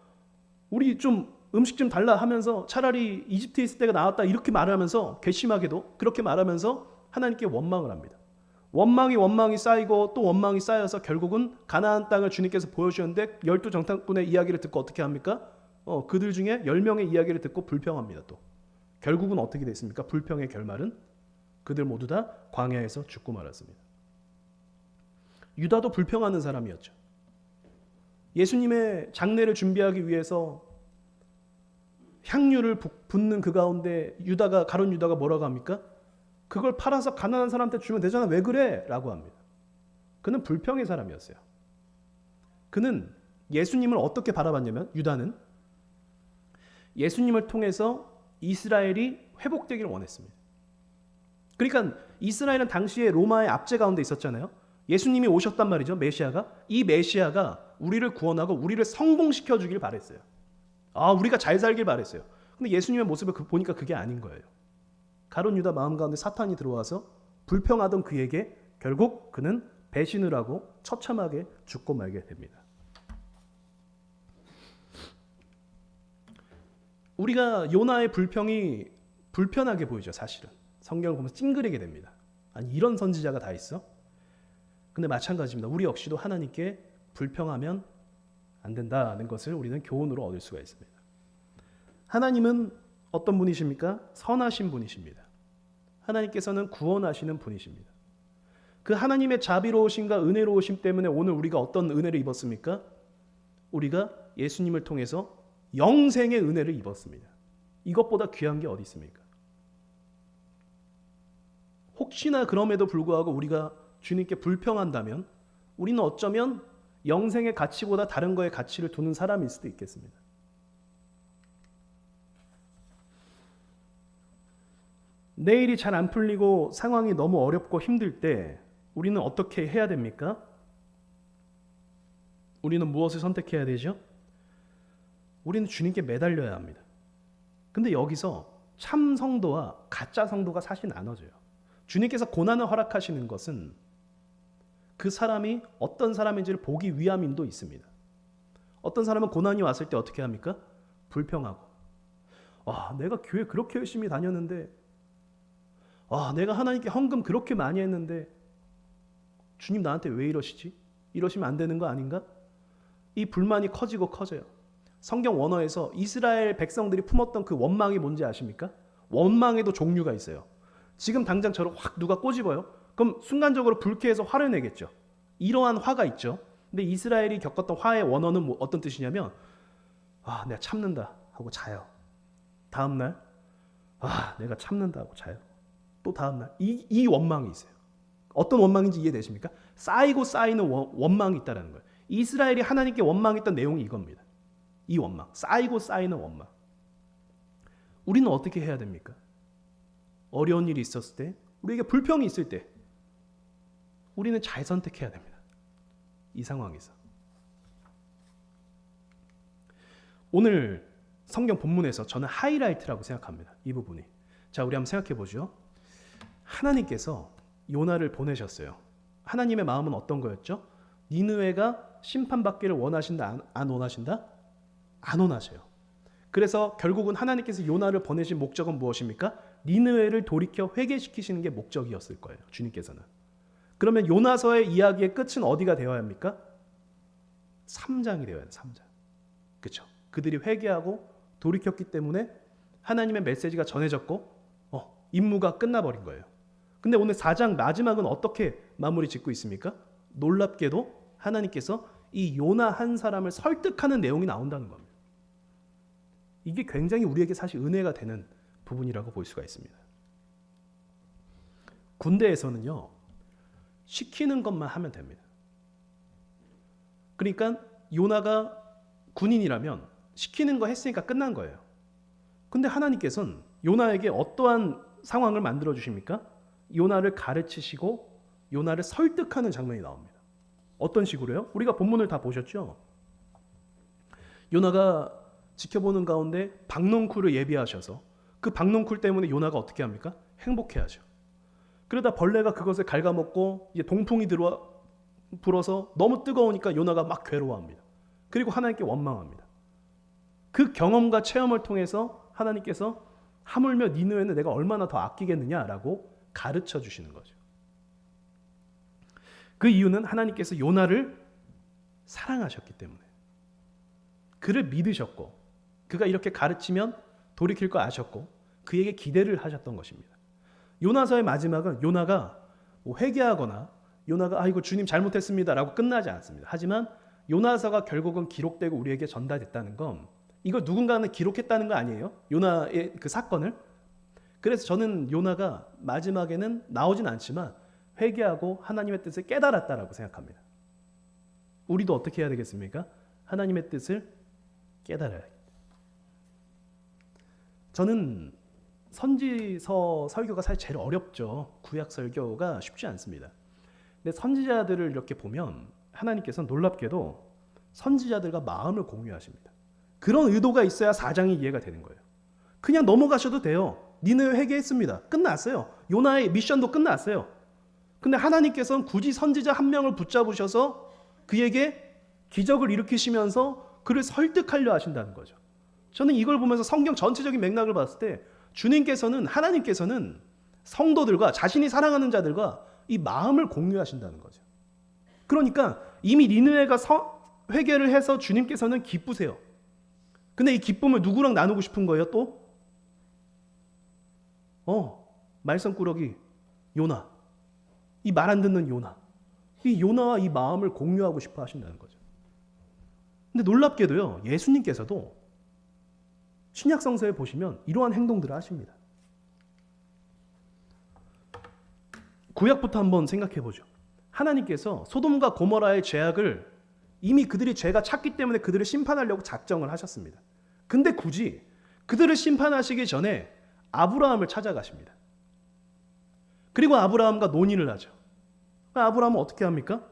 우리 좀 음식 좀 달라 하면서 차라리 이집트에 있을 때가 나았다 이렇게 말하면서, 괘씸하게도 그렇게 말하면서 하나님께 원망을 합니다. 원망이 쌓이고 또 원망이 쌓여서 결국은 가나안 땅을 주님께서 보여주셨는데 12정탐꾼의 이야기를 듣고 어떻게 합니까? 그들 중에 10명의 이야기를 듣고 불평합니다. 또 결국은 어떻게 됐습니까? 불평의 결말은 그들 모두 다 광야에서 죽고 말았습니다. 유다도 불평하는 사람이었죠. 예수님의 장례를 준비하기 위해서 향유를 붓는 그 가운데 가룟 유다가 뭐라고 합니까? 그걸 팔아서 가난한 사람한테 주면 되잖아. 왜 그래? 라고 합니다. 그는 불평의 사람이었어요. 그는 예수님을 어떻게 바라봤냐면, 유다는 예수님을 통해서 이스라엘이 회복되기를 원했습니다. 그러니까 이스라엘은 당시에 로마의 압제 가운데 있었잖아요. 예수님이 오셨단 말이죠. 메시아가. 이 메시아가 우리를 구원하고 우리를 성공시켜 주길 바랬어요. 우리가 잘 살길 바랬어요. 근데 예수님의 모습을 보니까 그게 아닌 거예요. 가룟 유다 마음 가운데 사탄이 들어와서 불평하던 그에게 결국 그는 배신을 하고 처참하게 죽고 말게 됩니다. 우리가 요나의 불평이 불편하게 보이죠. 사실은 성경을 보면서 찡그리게 됩니다. 아니, 이런 선지자가 다 있어? 근데 마찬가지입니다. 우리 역시도 하나님께 불평하면 안 된다는 것을 우리는 교훈으로 얻을 수가 있습니다. 하나님은 어떤 분이십니까? 선하신 분이십니다. 하나님께서는 구원하시는 분이십니다. 그 하나님의 자비로우심과 은혜로우심 때문에 오늘 우리가 어떤 은혜를 입었습니까? 우리가 예수님을 통해서 영생의 은혜를 입었습니다. 이것보다 귀한 게 어디 있습니까? 혹시나 그럼에도 불구하고 우리가 주님께 불평한다면 우리는 어쩌면 영생의 가치보다 다른 거에 가치를 두는 사람일 수도 있겠습니다. 내일이 잘 안 풀리고 상황이 너무 어렵고 힘들 때 우리는 어떻게 해야 됩니까? 우리는 무엇을 선택해야 되죠? 우리는 주님께 매달려야 합니다. 근데 여기서 참 성도와 가짜 성도가 사실 나눠져요. 주님께서 고난을 허락하시는 것은 그 사람이 어떤 사람인지를 보기 위함도 있습니다. 어떤 사람은 고난이 왔을 때 어떻게 합니까? 불평하고, 내가 교회 그렇게 열심히 다녔는데, 내가 하나님께 헌금 그렇게 많이 했는데 주님 나한테 왜 이러시지? 이러시면 안 되는 거 아닌가? 이 불만이 커지고 커져요. 성경 원어에서 이스라엘 백성들이 품었던 그 원망이 뭔지 아십니까? 원망에도 종류가 있어요. 지금 당장 저를 확 누가 꼬집어요? 그럼 순간적으로 불쾌해서 화를 내겠죠. 이러한 화가 있죠. 근데 이스라엘이 겪었던 화의 원어는 어떤 뜻이냐면, 내가 참는다 하고 자요. 다음날 내가 참는다 하고 자요. 또 다음날 이 원망이 있어요. 어떤 원망인지 이해되십니까? 쌓이고 쌓이는 원망이 있다는 거예요. 이스라엘이 하나님께 원망했던 내용이 이겁니다. 이 원망, 쌓이고 쌓이는 원망. 우리는 어떻게 해야 됩니까? 어려운 일이 있었을 때, 우리에게 불평이 있을 때 우리는 잘 선택해야 됩니다. 이 상황에서. 오늘 성경 본문에서 저는 하이라이트라고 생각합니다. 이 부분이. 자, 우리 한번 생각해 보죠. 하나님께서 요나를 보내셨어요. 하나님의 마음은 어떤 거였죠? 니느웨가 심판받기를 원하신다, 안 원하신다? 안 원하셔요. 그래서 결국은 하나님께서 요나를 보내신 목적은 무엇입니까? 니느웨를 돌이켜 회개시키시는 게 목적이었을 거예요. 주님께서는. 그러면 요나서의 이야기의 끝은 어디가 되어야 합니까? 3장이 되어야 돼요. 3장. 그렇죠? 그들이 회개하고 돌이켰기 때문에 하나님의 메시지가 전해졌고 임무가 끝나버린 거예요. 근데 오늘 4장 마지막은 어떻게 마무리 짓고 있습니까? 놀랍게도 하나님께서 이 요나 한 사람을 설득하는 내용이 나온다는 겁니다. 이게 굉장히 우리에게 사실 은혜가 되는 부분이라고 볼 수가 있습니다. 군대에서는요, 시키는 것만 하면 됩니다. 그러니까 요나가 군인이라면 시키는 거 했으니까 끝난 거예요. 근데 하나님께서는 요나에게 어떠한 상황을 만들어 주십니까? 요나를 가르치시고 요나를 설득하는 장면이 나옵니다. 어떤 식으로요? 우리가 본문을 다 보셨죠? 요나가 지켜보는 가운데 박농쿨을 예비하셔서 그 박농쿨 때문에 요나가 어떻게 합니까? 행복해하죠. 그러다 벌레가 그것을 갉아먹고 이제 동풍이 불어서 너무 뜨거우니까 요나가 막 괴로워합니다. 그리고 하나님께 원망합니다. 그 경험과 체험을 통해서 하나님께서 하물며 니느웨는 내가 얼마나 더 아끼겠느냐라고 가르쳐 주시는 거죠. 그 이유는 하나님께서 요나를 사랑하셨기 때문에, 그를 믿으셨고 그가 이렇게 가르치면 돌이킬 거 아셨고 그에게 기대를 하셨던 것입니다. 요나서의 마지막은 요나가 회개하거나 요나가 아이고 주님 잘못했습니다 라고 끝나지 않습니다. 하지만 요나서가 결국은 기록되고 우리에게 전달됐다는 건 이걸 누군가는 기록했다는 거 아니에요? 요나의 그 사건을. 그래서 저는 요나가 마지막에는 나오진 않지만 회개하고 하나님의 뜻을 깨달았다라고 생각합니다. 우리도 어떻게 해야 되겠습니까? 하나님의 뜻을 깨달아야 합니다. 저는 선지서 설교가 사실 제일 어렵죠. 구약 설교가 쉽지 않습니다. 근데 선지자들을 이렇게 보면 하나님께서는 놀랍게도 선지자들과 마음을 공유하십니다. 그런 의도가 있어야 4장이 이해가 되는 거예요. 그냥 넘어가셔도 돼요. 니느웨 회개했습니다. 끝났어요. 요나의 미션도 끝났어요. 근데 하나님께서는 굳이 선지자 한 명을 붙잡으셔서 그에게 기적을 일으키시면서 그를 설득하려 하신다는 거죠. 저는 이걸 보면서 성경 전체적인 맥락을 봤을 때 하나님께서는 성도들과 자신이 사랑하는 자들과 이 마음을 공유하신다는 거죠. 그러니까 이미 니느웨가 회개를 해서 주님께서는 기쁘세요. 근데 이 기쁨을 누구랑 나누고 싶은 거예요 또? 말썽꾸러기 요나. 이 말 안 듣는 요나. 이 요나와 이 마음을 공유하고 싶어 하신다는 거죠. 근데 놀랍게도요, 예수님께서도 신약성서에 보시면 이러한 행동들을 하십니다. 구약부터 한번 생각해 보죠. 하나님께서 소돔과 고모라의 죄악을 이미 그들이 죄가 찼기 때문에 그들을 심판하려고 작정을 하셨습니다. 근데 굳이 그들을 심판하시기 전에 아브라함을 찾아가십니다. 그리고 아브라함과 논의를 하죠. 아브라함은 어떻게 합니까?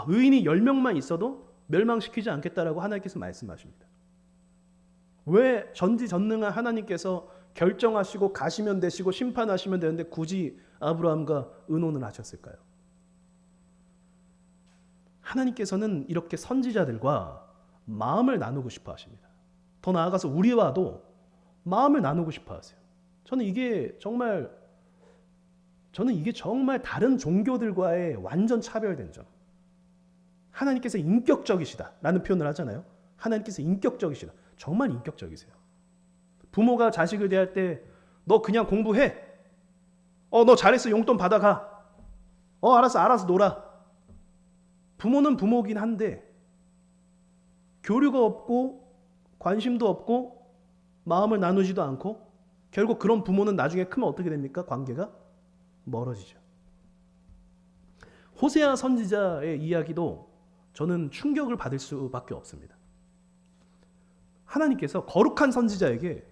의인이 10명만 있어도 멸망시키지 않겠다라고 하나님께서 말씀하십니다. 왜 전지전능한 하나님께서 결정하시고 가시면 되시고 심판하시면 되는데 굳이 아브라함과 의논을 하셨을까요? 하나님께서는 이렇게 선지자들과 마음을 나누고 싶어 하십니다. 더 나아가서 우리와도 마음을 나누고 싶어 하세요. 저는 이게 정말 다른 종교들과의 완전 차별된 점. 하나님께서 인격적이시다라는 표현을 하잖아요. 하나님께서 인격적이시다. 정말 인격적이세요. 부모가 자식을 대할 때 너 그냥 공부해. 너 잘했어. 용돈 받아가. 알았어 놀아. 부모는 부모긴 한데 교류가 없고 관심도 없고 마음을 나누지도 않고 결국 그런 부모는 나중에 크면 어떻게 됩니까? 관계가 멀어지죠. 호세아 선지자의 이야기도 저는 충격을 받을 수밖에 없습니다. 하나님께서 거룩한 선지자에게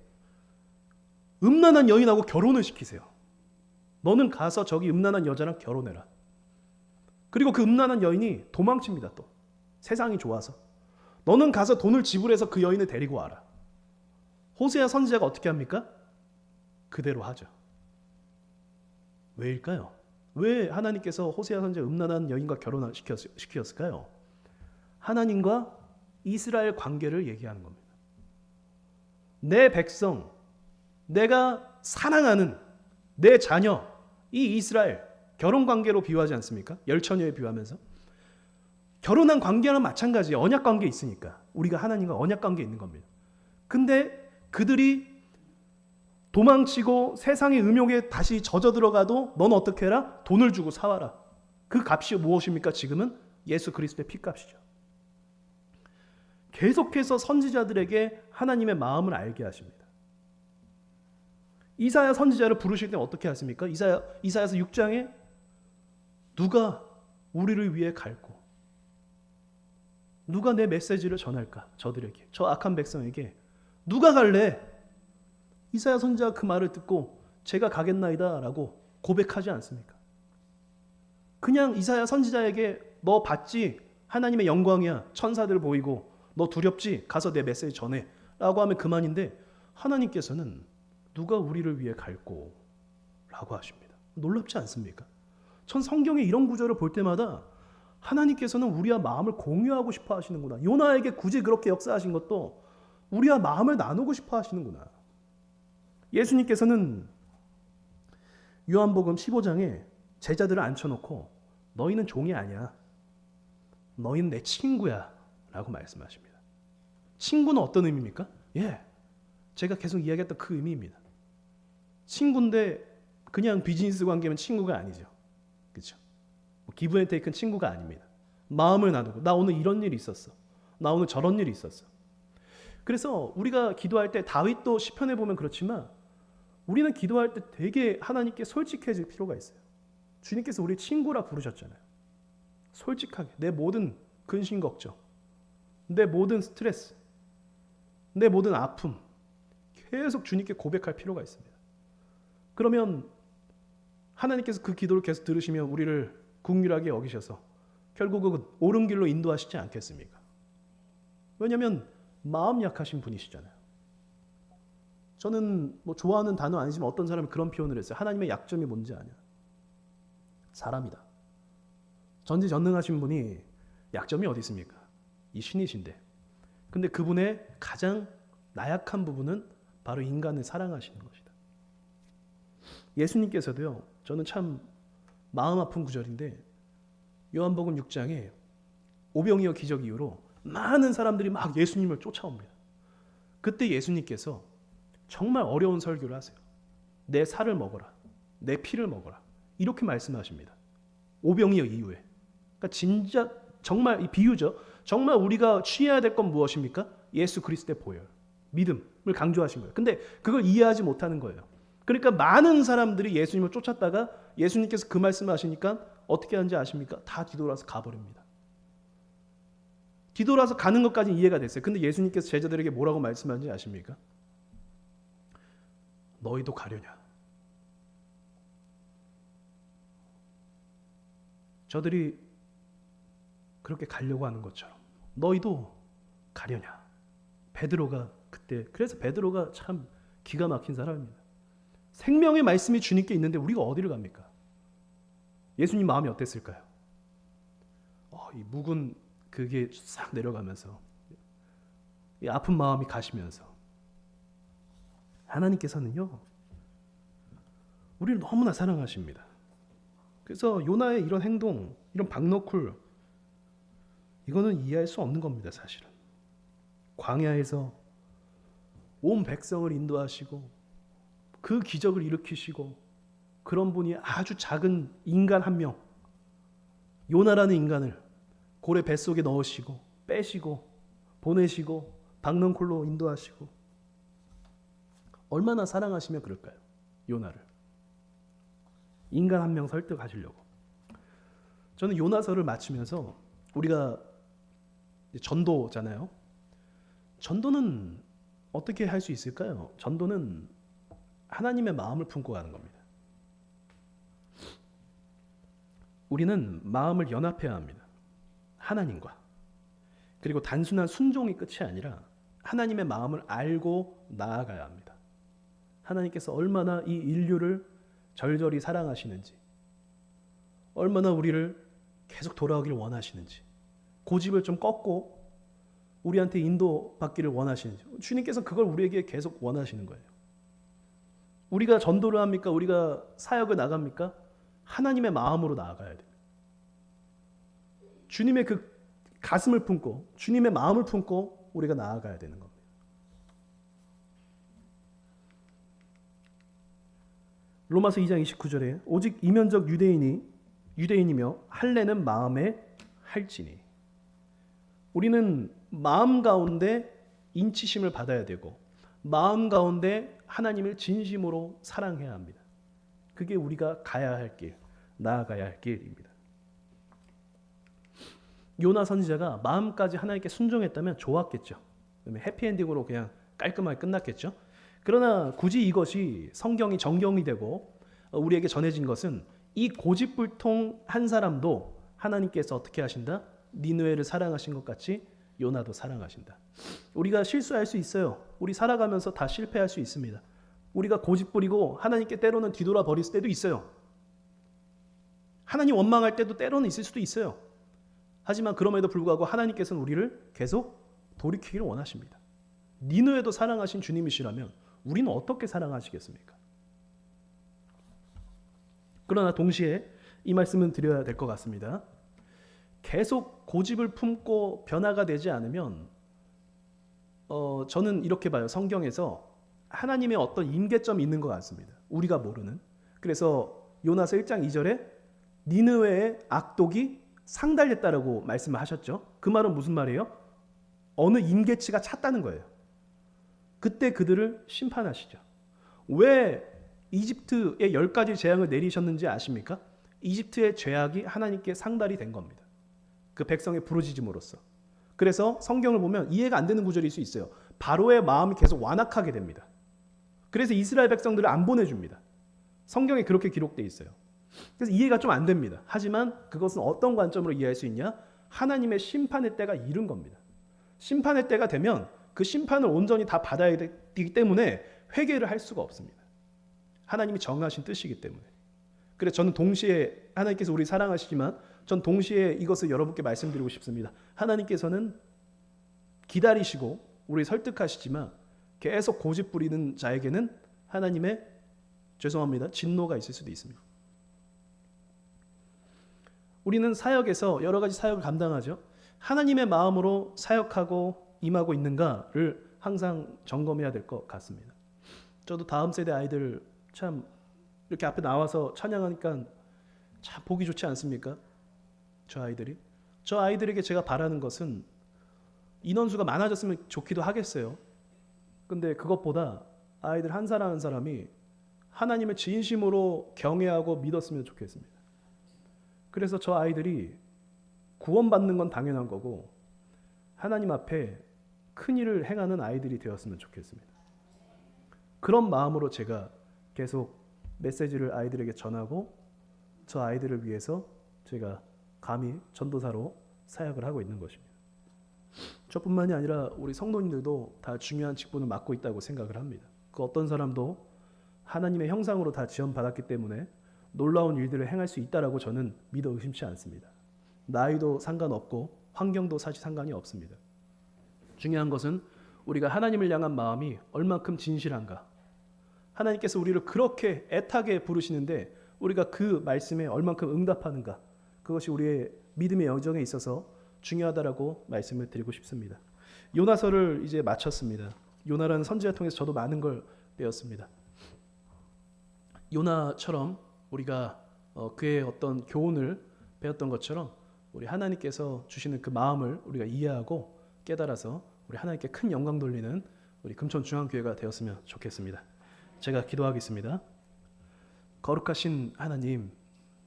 음란한 여인하고 결혼을 시키세요. 너는 가서 저기 음란한 여자랑 결혼해라. 그리고 그 음란한 여인이 도망칩니다. 또 세상이 좋아서 너는 가서 돈을 지불해서 그 여인을 데리고 와라. 호세아 선지자가 어떻게 합니까? 그대로 하죠. 왜일까요? 왜 하나님께서 호세아 선지자 음란한 여인과 결혼을 시켰을까요? 하나님과 이스라엘 관계를 얘기하는 겁니다. 내 백성, 내가 사랑하는 내 자녀, 이 이스라엘, 결혼관계로 비유하지 않습니까? 열처녀에 비유하면서. 결혼한 관계랑 마찬가지예요. 언약관계에 있으니까. 우리가 하나님과 언약관계에 있는 겁니다. 근데 그들이 도망치고 세상의 음욕에 다시 젖어 들어가도 넌 어떻게 해라? 돈을 주고 사와라. 그 값이 무엇입니까? 지금은 예수 그리스도의 피값이죠. 계속해서 선지자들에게 하나님의 마음을 알게 하십니다. 이사야 선지자를 부르실 때 어떻게 하십니까? 이사야서 6장에 누가 우리를 위해 갈고 누가 내 메시지를 전할까? 저들에게, 저 악한 백성에게 누가 갈래? 이사야 선지자가 그 말을 듣고 제가 가겠나이다 라고 고백하지 않습니까? 그냥 이사야 선지자에게 너 봤지? 하나님의 영광이야. 천사들 보이고 너 두렵지? 가서 내 메시지 전해 라고 하면 그만인데 하나님께서는 누가 우리를 위해 갈고 라고 하십니다. 놀랍지 않습니까? 전 성경에 이런 구절을 볼 때마다 하나님께서는 우리와 마음을 공유하고 싶어 하시는구나. 요나에게 굳이 그렇게 역사하신 것도 우리와 마음을 나누고 싶어 하시는구나. 예수님께서는 요한복음 15장에 제자들을 앉혀놓고 너희는 종이 아니야. 너희는 내 친구야 라고 말씀하십니다. 친구는 어떤 의미입니까? 제가 계속 이야기했던 그 의미입니다. 친구인데 그냥 비즈니스 관계면 친구가 아니죠. 그렇죠? 기브 앤 테이크는 친구가 아닙니다. 마음을 나누고 나 오늘 이런 일이 있었어. 나 오늘 저런 일이 있었어. 그래서 우리가 기도할 때 다윗도 시편에 보면 그렇지만 우리는 기도할 때 되게 하나님께 솔직해질 필요가 있어요. 주님께서 우리 친구라 부르셨잖아요. 솔직하게 내 모든 근심 걱정, 내 모든 스트레스, 내 모든 아픔 계속 주님께 고백할 필요가 있습니다. 그러면 하나님께서 그 기도를 계속 들으시면 우리를 긍휼하게 여기셔서 결국은 옳은 길로 인도하시지 않겠습니까? 왜냐하면 마음 약하신 분이시잖아요. 저는 뭐 좋아하는 단어 아니지만 어떤 사람이 그런 표현을 했어요. 하나님의 약점이 뭔지 아냐? 사람이다. 전지전능하신 분이 약점이 어디 있습니까? 이 신이신데. 근데 그분의 가장 나약한 부분은 바로 인간을 사랑하시는 것이다. 예수님께서도요. 저는 참 마음 아픈 구절인데 요한복음 6장에 오병이어 기적 이후로 많은 사람들이 막 예수님을 쫓아옵니다. 그때 예수님께서 정말 어려운 설교를 하세요. 내 살을 먹어라. 내 피를 먹어라. 이렇게 말씀하십니다. 오병이어 이후에. 그러니까 진짜 정말 이 비유죠. 정말 우리가 취해야 될 건 무엇입니까? 예수 그리스도의 보혈, 믿음을 강조하신 거예요. 근데 그걸 이해하지 못하는 거예요. 그러니까 많은 사람들이 예수님을 쫓았다가 예수님께서 그 말씀을 하시니까 어떻게 하는지 아십니까? 다 뒤돌아서 가버립니다. 뒤돌아서 가는 것까지 이해가 됐어요. 근데 예수님께서 제자들에게 뭐라고 말씀하는지 아십니까? 너희도 가려냐? 저들이 그렇게 가려고 하는 것처럼 너희도 가려냐? 베드로가 그때, 그래서 베드로가 참 기가 막힌 사람입니다. 생명의 말씀이 주님께 있는데 우리가 어디를 갑니까? 예수님 마음이 어땠을까요? 이 묵은 그게 싹 내려가면서 이 아픈 마음이 가시면서 하나님께서는요 우리를 너무나 사랑하십니다. 그래서 요나의 이런 행동, 이런 박너쿨 이거는 이해할 수 없는 겁니다. 사실은 광야에서 온 백성을 인도하시고 그 기적을 일으키시고 그런 분이 아주 작은 인간 한 명, 요나라는 인간을 고래 뱃속에 넣으시고 빼시고 보내시고 박너쿨로 인도하시고 얼마나 사랑하시면 그럴까요? 요나를 인간 한 명 설득하시려고. 저는 요나서를 마치면서 우리가 전도잖아요. 전도는 어떻게 할 수 있을까요? 전도는 하나님의 마음을 품고 가는 겁니다. 우리는 마음을 연합해야 합니다. 하나님과. 그리고 단순한 순종이 끝이 아니라 하나님의 마음을 알고 나아가야 합니다. 하나님께서 얼마나 이 인류를 절절히 사랑하시는지, 얼마나 우리를 계속 돌아오길 원하시는지, 고집을 좀 꺾고 우리한테 인도받기를 원하시는지, 주님께서 그걸 우리에게 계속 원하시는 거예요. 우리가 전도를 합니까? 우리가 사역을 나갑니까? 하나님의 마음으로 나아가야 돼요. 주님의 그 가슴을 품고 주님의 마음을 품고 우리가 나아가야 되는 겁니다. 로마서 2장 29절에 오직 이면적 유대인이며 할례는 마음에 할지니. 우리는 마음 가운데 인치심을 받아야 되고 마음 가운데 하나님을 진심으로 사랑해야 합니다. 그게 우리가 가야 할 길, 나아가야 할 길입니다. 요나 선지자가 마음까지 하나님께 순종했다면 좋았겠죠. 해피엔딩으로 그냥 깔끔하게 끝났겠죠. 그러나 굳이 이것이 성경이 정경이 되고 우리에게 전해진 것은 이 고집불통 한 사람도 하나님께서 어떻게 하신다? 니느웨를 사랑하신 것 같이 요나도 사랑하신다. 우리가 실수할 수 있어요. 우리 살아가면서 다 실패할 수 있습니다. 우리가 고집부리고 하나님께 때로는 뒤돌아 버릴 때도 있어요. 하나님 원망할 때도 때로는 있을 수도 있어요. 하지만 그럼에도 불구하고 하나님께서는 우리를 계속 돌이키기를 원하십니다. 니느웨도 사랑하신 주님이시라면 우리는 어떻게 사랑하시겠습니까? 그러나 동시에 이 말씀은 드려야 될 것 같습니다. 계속 고집을 품고 변화가 되지 않으면 저는 이렇게 봐요. 성경에서 하나님의 어떤 임계점이 있는 것 같습니다. 우리가 모르는. 그래서 요나서 1장 2절에 니느웨의 악독이 상달됐다라고 말씀을 하셨죠. 그 말은 무슨 말이에요? 어느 임계치가 찼다는 거예요. 그때 그들을 심판하시죠. 왜 이집트에 10가지 재앙을 내리셨는지 아십니까? 이집트의 죄악이 하나님께 상달이 된 겁니다. 그 백성의 부르짖음으로써. 그래서 성경을 보면 이해가 안 되는 구절일 수 있어요. 바로의 마음이 계속 완악하게 됩니다. 그래서 이스라엘 백성들을 안 보내줍니다. 성경에 그렇게 기록되어 있어요. 그래서 이해가 좀 안 됩니다. 하지만 그것은 어떤 관점으로 이해할 수 있냐? 하나님의 심판의 때가 이른 겁니다. 심판의 때가 되면 그 심판을 온전히 다 받아야 되기 때문에 회개를 할 수가 없습니다. 하나님이 정하신 뜻이기 때문에. 그래서 저는 동시에 하나님께서 우리 사랑하시지만 전 동시에 이것을 여러분께 말씀드리고 싶습니다. 하나님께서는 기다리시고 우리 설득하시지만 계속 고집 부리는 자에게는 하나님의 진노가 있을 수도 있습니다. 우리는 사역에서 여러 가지 사역을 감당하죠. 하나님의 마음으로 사역하고 임하고 있는가를 항상 점검해야 될 것 같습니다. 저도 다음 세대 아이들 참 이렇게 앞에 나와서 찬양하니까 참 보기 좋지 않습니까? 저 아이들에게 제가 바라는 것은 인원수가 많아졌으면 좋기도 하겠어요. 근데 그것보다 아이들 한 사람 한 사람이 하나님을 진심으로 경외하고 믿었으면 좋겠습니다. 그래서 저 아이들이 구원받는 건 당연한 거고 하나님 앞에 큰 일을 행하는 아이들이 되었으면 좋겠습니다. 그런 마음으로 제가 계속 메시지를 아이들에게 전하고 저 아이들을 위해서 제가 감히 전도사로 사역을 하고 있는 것입니다. 저뿐만이 아니라 우리 성도님들도 다 중요한 직분을 맡고 있다고 생각을 합니다. 그 어떤 사람도 하나님의 형상으로 다 지원받았기 때문에 놀라운 일들을 행할 수 있다라고 저는 믿어 의심치 않습니다. 나이도 상관없고 환경도 사실 상관이 없습니다. 중요한 것은 우리가 하나님을 향한 마음이 얼만큼 진실한가. 하나님께서 우리를 그렇게 애타게 부르시는데 우리가 그 말씀에 얼만큼 응답하는가. 그것이 우리의 믿음의 여정에 있어서 중요하다라고 말씀을 드리고 싶습니다. 요나서를 이제 마쳤습니다. 요나라는 선지자 통해서 저도 많은 걸 배웠습니다. 요나처럼 우리가 그의 어떤 교훈을 배웠던 것처럼 우리 하나님께서 주시는 그 마음을 우리가 이해하고 깨달아서 우리 하나님께 큰 영광 돌리는 우리 금천중앙교회가 되었으면 좋겠습니다. 제가 기도하겠습니다. 거룩하신 하나님,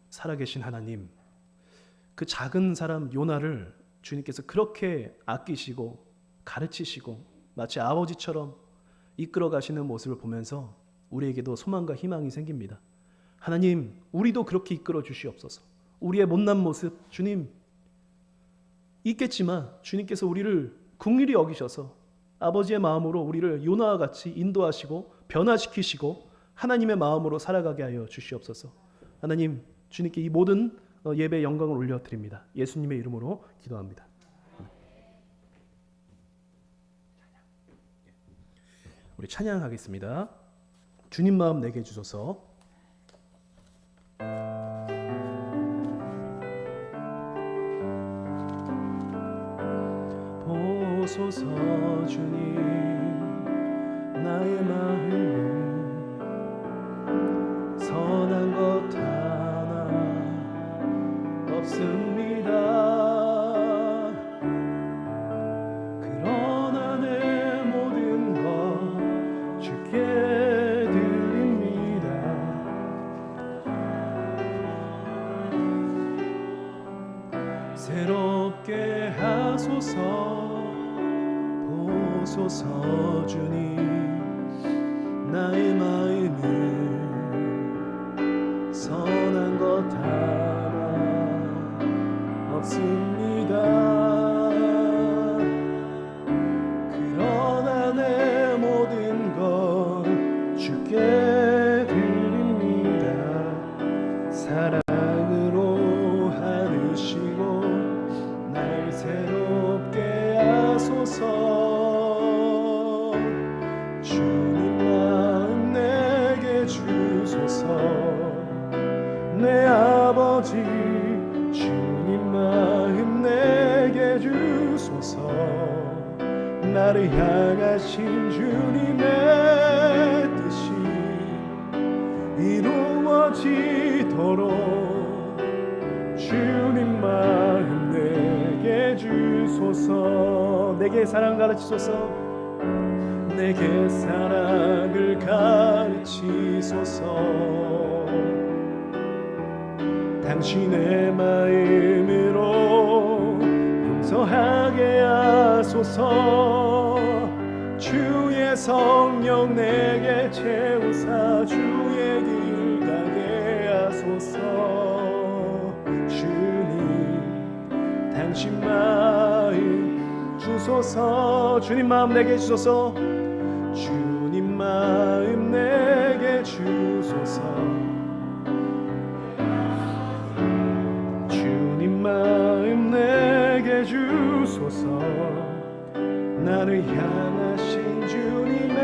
살아계신 하나님, 그 작은 사람 요나를 주님께서 그렇게 아끼시고 가르치시고 마치 아버지처럼 이끌어 가시는 모습을 보면서 우리에게도 소망과 희망이 생깁니다. 하나님, 우리도 그렇게 이끌어 주시옵소서. 우리의 못난 모습, 주님, 있겠지만 주님께서 우리를 긍휼히 여기셔서 아버지의 마음으로 우리를 요나와 같이 인도하시고 변화시키시고 하나님의 마음으로 살아가게 하여 주시옵소서. 하나님, 주님께 이 모든 예배의 영광을 올려드립니다. 예수님의 이름으로 기도합니다. 우리 찬양하겠습니다. 주님 마음 내게 주소서. 보소서 주님 나의 마음을 선한 것 하나 없습니다. 그러나 내 모든 것 주께 드립니다. 새롭게 하소서. 보소서 주님 나의 마음을 선한 것 하나 없습니다. 그러나 내 모든 것 주께 드립니다. 사랑으로 하르시고 날 새롭게 하소서. 주님 마음 내게 주소서. 내 아버지 주님 마음 내게 주소서. 나를 향하신 주님의 뜻이 이루어지도록 주님 마음 내게 주소서. 내게 사랑 가르치소서. 내게 사랑을 가르치소서. 당신의 마음으로 용서하게 하소서. 주의 성령 내게 채우사 주의 길 가게 하소서. 주님 당신 마음 주소서. 주님 마음 내게 주소서. 주님 마음 내게 주소서. 주님 마음 내게 주소서. 나를 향하신 주님